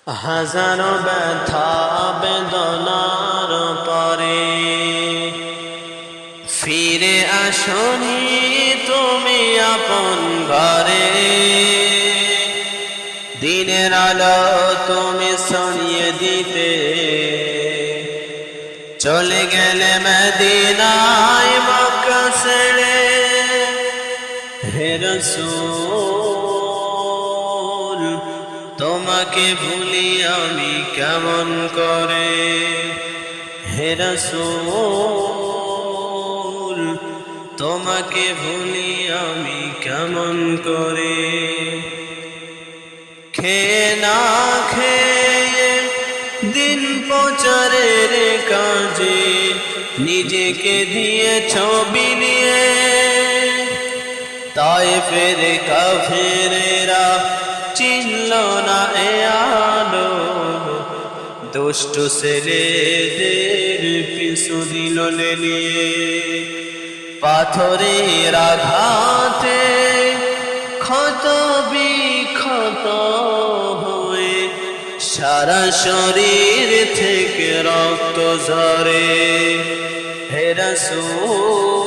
হাজারো ব্যথা বেদনার পরে ফিরে আসনি তুমি আপন ঘরে। দিনের আলো তুমি ছড়িয়ে দিতে চলে গেলে মদিনায় মক্কা ছেড়ে। হে রাসূল তোমাকে ভুলি আমি কেমন করে। হে রাসূল তোমাকে ভুলি আমি কেমন করে। খেয়ে না খেয়ে দিন প্রচারের কাজে নিজেকে দিয়েছ বিলিয়ে। তায়েফের কাফেরেরা চিনল না এ আলো, দুষ্ট ছেলেদের পিছু দিল লেলিয়ে। পাথরের আঘাতে ক্ষত বিক্ষত হয়ে সারা শরীর থেকে রক্ত ঝরে। হে রাসূল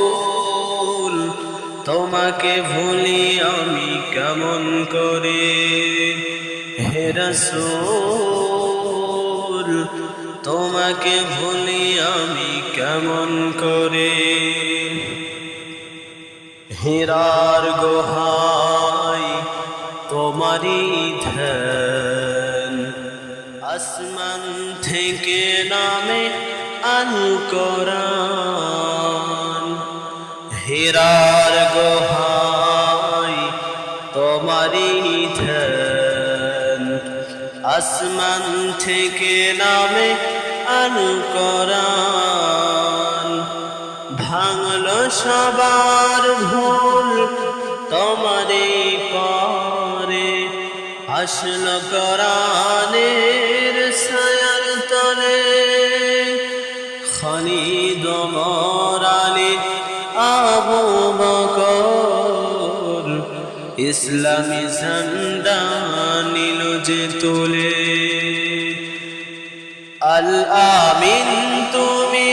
তোমাকে ভুলি আমি কেমন করে। হে রাসূল তোমাকে ভুলি আমি কেমন করে। হীরার গুহায় তোমারি ধ্যান, আসমান থেকে নামে আল কোরআন। হীরার গুহায় তোমারি ধ্যান, আসমান থেকে নামে আল কোরআন। ভাঙলো সবার ভুল তোমারে পরে, আসলো কোরআনের ছায়ার তলে। খালিদ ওমর আলী আবু বকর ইসলামী ঝান্ডা নিল যে তোলে। আল আমিন তুমি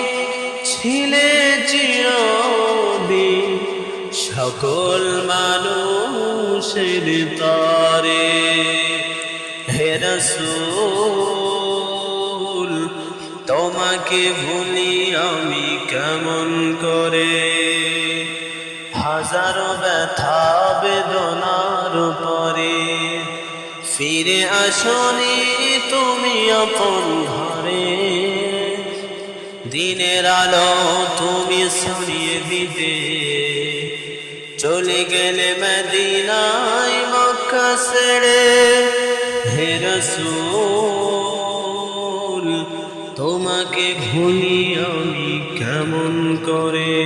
ছিলে চিরদিন সকল মানুষের তরে। হে রাসূল তোমাকে ভুলি আমি কেমন করে। হাজারো ব্যথা বেদনার পরে ফিরে আসনি তুমি আপন ঘরে। দিনের আলো তুমি ছড়িয়ে দিতে চলে গেলে মদিনায় মক্কা ছেড়ে। হে রাসূল তোমাকে ভুলি আমি কেমন করে।